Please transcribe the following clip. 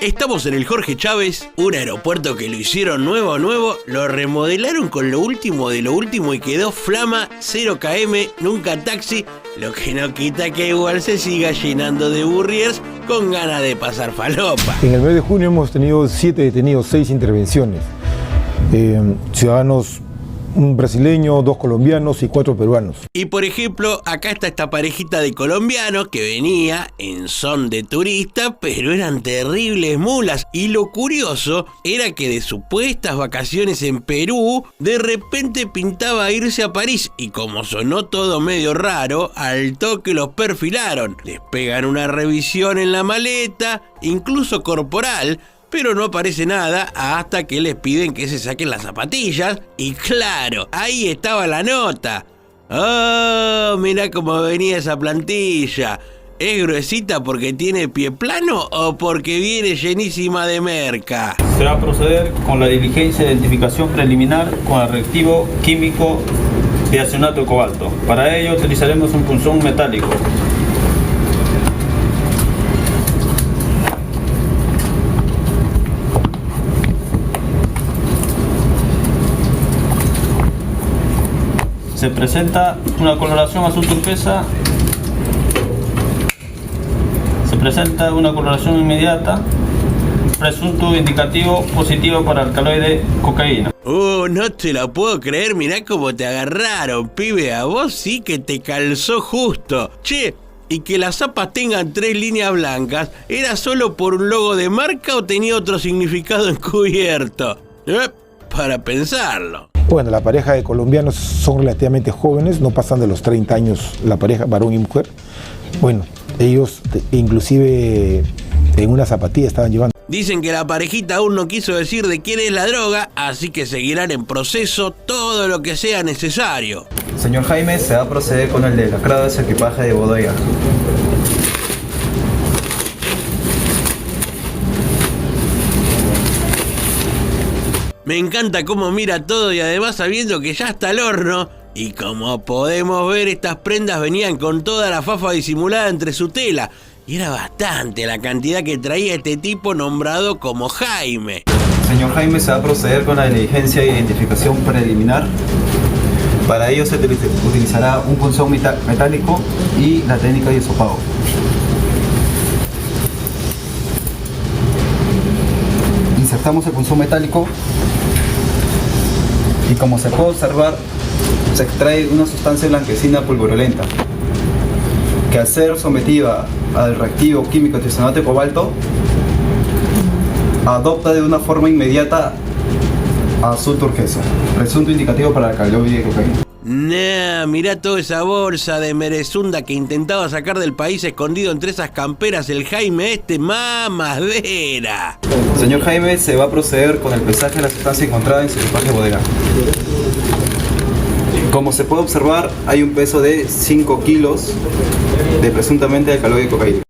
Estamos en el Jorge Chávez, un aeropuerto que lo hicieron nuevo, lo remodelaron con lo último de lo último y quedó flama, 0 km, nunca taxi, lo que no quita que igual se siga llenando de burriers con ganas de pasar falopa. En el mes de junio hemos tenido 7 detenidos, 6 intervenciones, ciudadanos, un brasileño, 2 colombianos y 4 peruanos. Y por ejemplo, acá está esta parejita de colombianos que venía en son de turista, pero eran terribles mulas. Y lo curioso era que de supuestas vacaciones en Perú, de repente pintaba irse a París. Y como sonó todo medio raro, al toque los perfilaron. Les pegan una revisión en la maleta, incluso corporal, pero no aparece nada hasta que les piden que se saquen las zapatillas. Y claro, ahí estaba la nota. ¡Oh! Mirá cómo venía esa plantilla. ¿Es gruesita porque tiene pie plano o porque viene llenísima de merca? Se va a proceder con la diligencia de identificación preliminar con el reactivo químico diazonato de cobalto. Para ello utilizaremos un punzón metálico. Se presenta una coloración azul turquesa. Se presenta una coloración inmediata. Presunto indicativo positivo para alcaloide cocaína. No te la puedo creer, mirá cómo te agarraron, pibe. A vos sí que te calzó justo. Che, y que las zapas tengan 3 líneas blancas, ¿era solo por un logo de marca o tenía otro significado encubierto? Para pensarlo. Bueno, la pareja de colombianos son relativamente jóvenes, no pasan de los 30 años la pareja, varón y mujer. Bueno, ellos inclusive en una zapatilla estaban llevando. Dicen que la parejita aún no quiso decir de quién es la droga, así que seguirán en proceso todo lo que sea necesario. Señor Jaime, se va a proceder con el delacrado de ese equipaje de bodega. Me encanta cómo mira todo y además sabiendo que ya está el horno. Y como podemos ver, estas prendas venían con toda la fafa disimulada entre su tela. Y era bastante la cantidad que traía este tipo nombrado como Jaime. Señor Jaime, se va a proceder con la diligencia de identificación preliminar. Para ello se utilizará un punzón metálico y la técnica de hisopado. Insertamos el punzón metálico y como se puede observar, se extrae una sustancia blanquecina pulverulenta que al ser sometida al reactivo químico diazonato de cobalto adopta de una forma inmediata azul turquesa, presunto indicativo para alcaloide de cocaína. Nah, mirá toda esa bolsa de merezunda que intentaba sacar del país escondido entre esas camperas el Jaime mamadera. Señor Jaime, se va a proceder con el pesaje de la sustancia encontrada en su equipaje de bodega. Como se puede observar, hay un peso de 5 kilos de presuntamente alcaloide de cocaína.